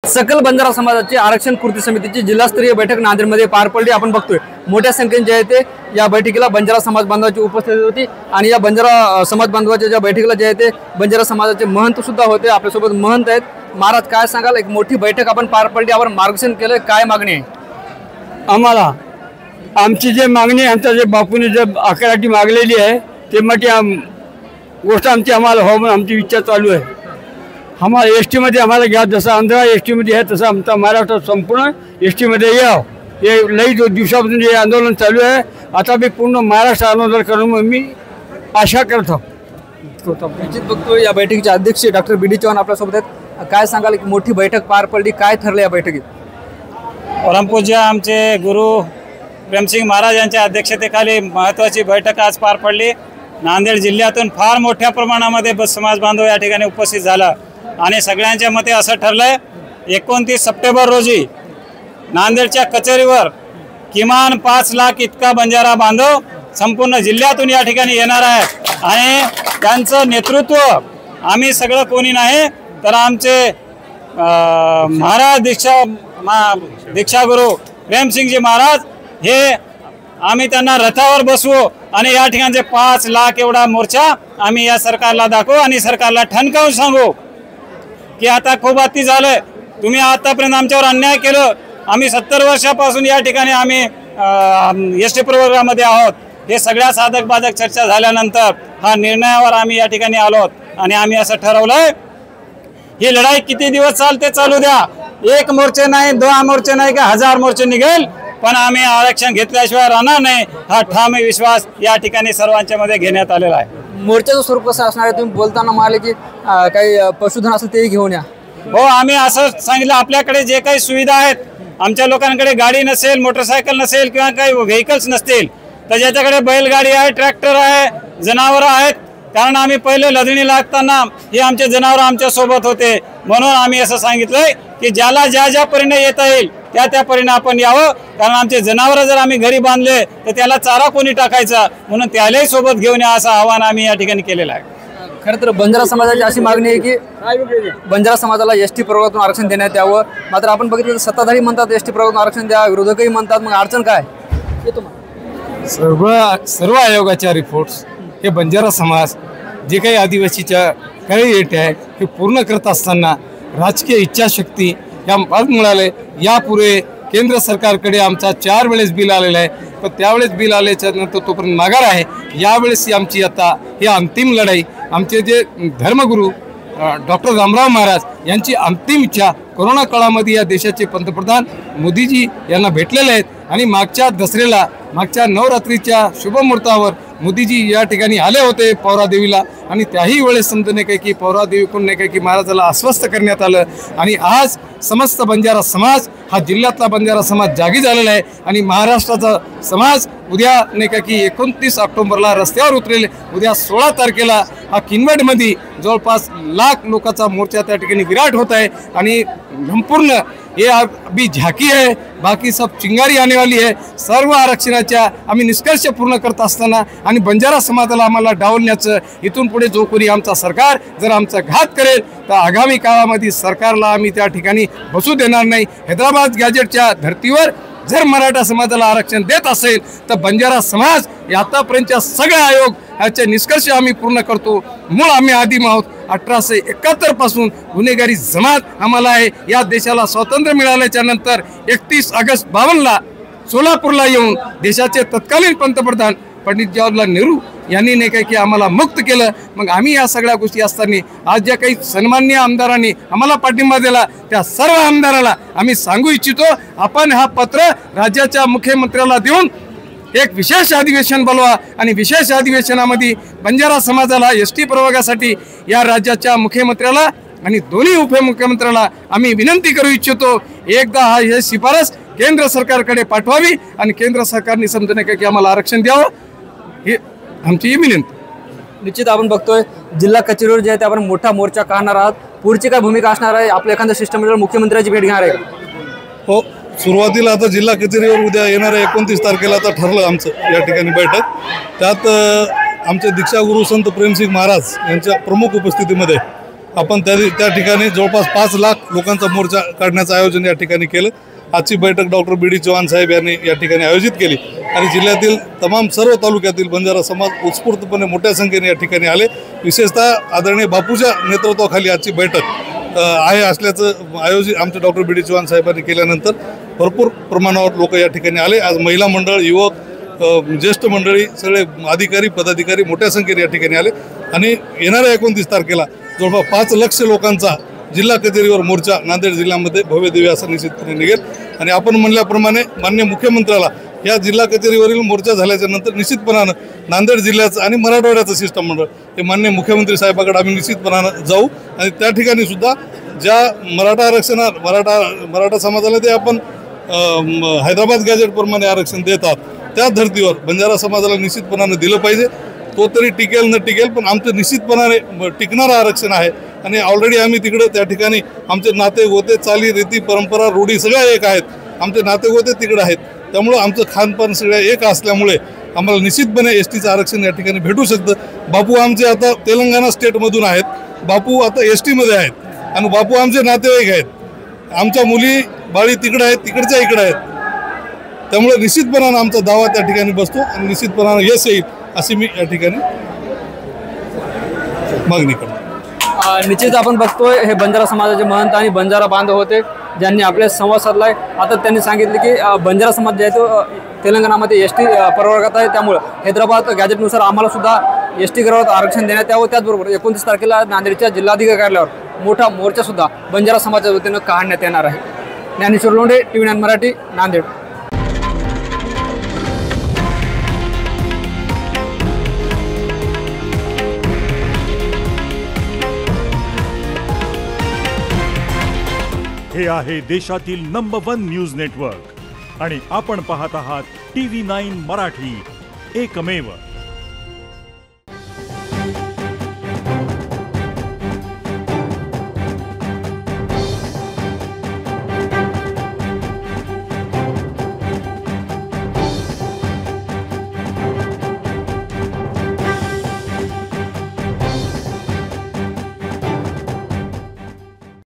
सकल बंजारा समाजाची आरक्षण कृती समितीची जिल्हास्तरीय बैठक नांदेडमध्ये पार पडली। आपण बघतोय मोठ्या संख्येने जे आहे ते या बैठकीला बंजारा समाज बांधवांची उपस्थिती होती आणि या बंजारा समाज बांधवाच्या ज्या बैठकीला जे आहे ते बंजारा समाजाचे महंत सुद्धा होते। आपल्यासोबत महंत आहेत। महाराज काय सांगाल, एक मोठी बैठक आपण पार पडली, आपण मार्गदर्शन केलं, काय मागणी आहे? आम्हाला आमची जे मागणी आमच्या जे बापूने जे आकराची मागलेली आहे ते मोठी गोष्ट आमची आम्हाला हो म्हणून आमची इच्छा चालू आहे। आम्हाला एस टीमध्ये आम्हाला घ्या, जसं आंध्रा एस टीमध्ये आहे तसं आमचा महाराष्ट्र संपूर्ण एस टीमध्ये यावं। हे लई दिवसापासून हे आंदोलन चालू आहे। आता मी पूर्ण महाराष्ट्र आंदोलन करून मी आशा करतो। निश्चित बघतोय या बैठकीचे अध्यक्ष डॉक्टर बी डी चव्हाण आपल्यासोबत आहेत। काय सांगाल, एक मोठी बैठक पार पडली, काय ठरलं या बैठकीत? परमपूज्य आमचे गुरु प्रेमसिंग महाराज यांच्या अध्यक्षतेखाली महत्त्वाची बैठक आज पार पडली। नांदेड जिल्ह्यातून फार मोठ्या प्रमाणामध्ये समाज बांधव या ठिकाणी उपस्थित झाला आणि सगळ्यांच्या मते असं ठरलंय 29 सप्टेंबर रोजी नांदेडच्या कचेरीवर किमान 5 लाख इतका बंजारा बांधव संपूर्ण जिल्ह्यातून या ठिकाणी येणार आहे आणि त्यांचं नेतृत्व आम्ही सगळं कोणी नाही तर आमचे महाराज दीक्षागुरु प्रेमसिंगजी महाराज हे आम्ही त्यांना रथावर बसवू आणि या ठिकाणचे 5 लाख एवढा मोर्चा आम्ही या सरकारला दाखवू आणि सरकारला ठणकावून सांगू की आता खूप अति झालंय, तुम्ही आतापर्यंत आमच्यावर अन्याय केलं। आम्ही 70 वर्षापासून या ठिकाणी आम्ही एस टी प्रवर्गामध्ये आहोत। हे सगळ्या साधक बाधक चर्चा झाल्यानंतर हा निर्णयावर आम्ही या ठिकाणी आलोत आणि आम्ही असं ठरवलंय ही लढाई किती दिवस चालते चालू द्या, 1 मोर्चे नाही, 2 मोर्चे नाही का 1000 मोर्चे निघेल, पण आम्ही आरक्षण घेतल्याशिवाय राहणार नाही हा ठाम विश्वास या ठिकाणी सर्वांच्या मध्ये घेण्यात आलेला आहे। मोर्चाचं स्वरूप कसं असणार आहे? तुम्ही बोलताना म्हणाले की काही पशुधन असेल तेही घेऊन या। हो, आम्ही असं सांगितलं आपल्याकडे जे काही सुविधा आहेत, आमच्या लोकांकडे गाडी नसेल, मोटरसायकल नसेल किंवा काही व्हेकल्स नसतील तर ज्याच्याकडे बैलगाडी आहे, ट्रॅक्टर आहे, जनावरं आहेत, कारण आम्ही पहिले लढणी लागताना हे आमचे जनावर आमच्या सोबत होते, म्हणून आम्ही असं सांगितलंय की ज्याला ज्या परीने येता येईल त्या परीने आपण यावं, कारण आमचे जनावर जर आम्ही घरी बांधले तर त्याला चारा कोणी टाकायचा, म्हणून त्यालाही सोबत घेऊन या असं आव्हान आम्ही या ठिकाणी केलेलं आहे। खरं तर बंजारा समाजाची अशी मागणी आहे की बंजारा समाजाला एस टी प्रवर्गातून आरक्षण देण्यात यावं, मात्र आपण बघितलं तर सत्ताधारी म्हणतात एस टी प्रवर्गातून आरक्षण द्या, विरोधकही म्हणतात, मग अडचण काय? सर्व आयोगाच्या रिपोर्ट्स हे बंजारा समाज जे काही आदिवासीच्या काही रेट आहे हे पूर्ण करत असताना राजकीय इच्छाशक्ती या मिळाले। यापूर्वी केंद्र सरकारकडे आमचा 4 वेळेस बिल आलेलं आहे, पण त्यावेळेस बिल आल्याच्या नंतर तोपर्यंत माघार आहे। यावेळेस आमची आता ही अंतिम लढाई आमचे जे धर्मगुरू डॉक्टर रामराव महाराज यांची अंतिम इच्छा, कोरोना काळामध्ये या देशाचे पंतप्रधान मोदीजी यांना भेटलेले आहेत आणि मागच्या दसऱ्याला मागच्या नवरात्रीच्या शुभमुहूर्तावर मोदीजी या ठिकाणी आले होते पौरादेवीला आणि त्याही वेळेस समजून नाही की पौरादेवीकडून नाही की महाराजाला आश्वस्त करण्यात आलं आणि आज समस्त बंजारा समाज हा जिल्ह्यातला बंजारा समाज जागी झालेला आहे आणि महाराष्ट्राचा समाज उद्या नाही की 29 ऑक्टोबरला रस्त्यावर उतरेल। उद्या 16 तारखेला हा किनवटमध्ये जवळपास लाख लोकांचा मोर्चा त्या ठिकाणी विराट होत आहे आणि संपूर्ण ये अभी झाकी है, बाकी सब चिंगारी आने वाली है। सर्व आरक्षणाच्या आम्ही निष्कर्ष पूर्ण करत असताना आणि बंजारा समाजाला आम्हाला डावलण्याचं इथून पुढे जो कोणी आमचा सरकार जर आमचा घात करेल तर आगामी काळामध्ये सरकारला आम्ही त्या ठिकाणी बसू देणार नाही। हैदराबाद गॅजेटच्या धर्तीवर जर मराठा समाजाला आरक्षण देत असेल तर बंजारा समाज आतापर्यंतच्या सगळे आयोग याचे निष्कर्ष आम्ही पूर्ण करतो। मूळ आम्ही आदिम आहोत। 1871 पासून गुन्हेगारी जमात आम्हाला आहे। या देशाला स्वातंत्र्य मिळाल्याच्या नंतर 31 ऑगस्ट 52ला सोलापूरला येऊन देशाचे तत्कालीन पंतप्रधान पंडित जवाहरलाल नेहरू यांनी नाही काय की आम्हाला मुक्त केलं। मग आम्ही या सगळ्या गोष्टी असताना आज ज्या काही सन्माननीय आमदारांनी आम्हाला पाठिंबा दिला त्या सर्व आमदाराला आम्ही सांगू इच्छितो, आपण हा पत्र राज्याच्या मुख्यमंत्र्याला देऊन एक विशेष अधिवेशन बोलवा आणि विशेष अधिवेशनामध्ये बंजारा समाजाला एस टी प्रवर्गासाठी या राज्याच्या मुख्यमंत्र्याला आणि दोन्ही उपमुख्यमंत्र्याला आम्ही विनंती करू इच्छितो, एकदा हा हे शिफारस केंद्र सरकारकडे पाठवावी आणि केंद्र सरकारने समजून की आम्हाला आरक्षण द्यावं, ही आमची विनंती। निश्चित आपण बघतोय जिल्हा कचेरीवर जे आहे ते आपण मोठा मोर्चा काढणार आहात, पुढची काय भूमिका असणार आहे? आपल्या एखाद्या शिष्टमंडळ मुख्यमंत्र्याची भेट घेणार आहे? हो, सुरुवातीला आता जिल्हा कचेरीवर उद्या येणाऱ्या 29 तारखेला आता ठरलं आमचं या ठिकाणी बैठक। त्यात आमचे दीक्षागुरु संत प्रेमसिंग महाराज यांच्या प्रमुख उपस्थितीमध्ये आपण त्या ठिकाणी जवळपास 5 लाख लोकांचा मोर्चा काढण्याचं आयोजन या ठिकाणी केलं। आजची बैठक डॉक्टर बी डी चव्हाण साहेब यांनी या ठिकाणी आयोजित केली आणि जिल्ह्यातील तमाम सर्व तालुक्यातील बंजारा समाज उत्स्फूर्तपणे मोठ्या संख्येने या ठिकाणी आले। विशेषतः आदरणीय बापूच्या नेतृत्वाखाली आजची बैठक आहे असल्याचं आयोजित आमच्या डॉक्टर बी डी चव्हाण साहेबांनी केल्यानंतर भरपूर प्रमाणावर लोक या ठिकाणी आले। आज महिला मंडळ, युवक, ज्येष्ठ मंडळी, सगळे अधिकारी पदाधिकारी मोठ्या संख्येने या ठिकाणी आले आणि येणाऱ्या 29 तारखेला जवळपास 5 लाख लोकांचा जिल्हा कचेरीवर मोर्चा नांदेड जिल्ह्यामध्ये भव्य दिव्य असं निश्चितपणे निघेल। आणि आपण म्हणल्याप्रमाणे माननीय मुख्यमंत्र्याला या जिल्हा कचेरीवरील मोर्चा झाल्याच्या नंतर निश्चितपणानं नांदेड जिल्ह्याचं आणि मराठवाड्याचं शिष्टमंडळ हे माननीय मुख्यमंत्री साहेबाकडे आम्ही निश्चितपणानं जाऊ आणि त्या ठिकाणी सुद्धा ज्या मराठा समाजाला ते आपण हैदराबाद गॅजेटप्रमाणे आरक्षण देतात त्या धर्तीवर बंजारा समाजाला निश्चितपणानं दिलं पाहिजे। तो तरी टिकेल न टिकेल पण आमचं निश्चितपणाने टिकणारं आरक्षण आहे आणि ऑलरेडी आम्ही तिकडे त्या ठिकाणी आमचे नाते गोते, चाली रीती, परंपरा, रूढी सगळ्या एक आहेत। आमचे नाते गोते तिकडे आहेत, त्यामुळं आमचं खानपान सगळ्या एक असल्यामुळे आम्हाला निश्चितपणे एसटीचं आरक्षण या ठिकाणी भेटू शकतं। बापू आमचे आता तेलंगणा स्टेटमधून आहेत, बापू आता एसटीमध्ये आहेत आणि बापू आमचे नातेवाईक आहेत। आमच्या मुली बाळी तिकडे आहेत, तिकडच्या इकडे आहेत, त्यामुळे निश्चितपणानं आमचा दावा त्या ठिकाणी बसतो आणि निश्चितपणानं यश येईल अशी मी या ठिकाणी मागणी करतो। निश्चित आपण बघतोय हे बंजारा समाजाचे महंत आणि बंजारा बांधव होते ज्यांनी आपल्या संवाद साधलाय। आता त्यांनी सांगितले की बंजारा समाज जे आहे तो तेलंगणामध्ये एसटी प्रवर्गात आहे, त्यामुळे हैदराबाद गॅजेटनुसार आम्हाला सुद्धा एसटी गृहात आरक्षण देण्यात यावं। त्याचबरोबर 29 तारखेला नांदेडच्या जिल्हाधिकारी कार्यालयावर मोठा मोर्चा सुद्धा बंजारा समाजाच्या वतीनं काढण्यात येणार आहे। ज्ञानेश्वर लोंढे, TV9 मराठी, नांदेड। हे आहे देशातील नंबर 1 न्यूज नेटवर्क आणि आपण पाहत आहात TV9 मराठी, एकमेव।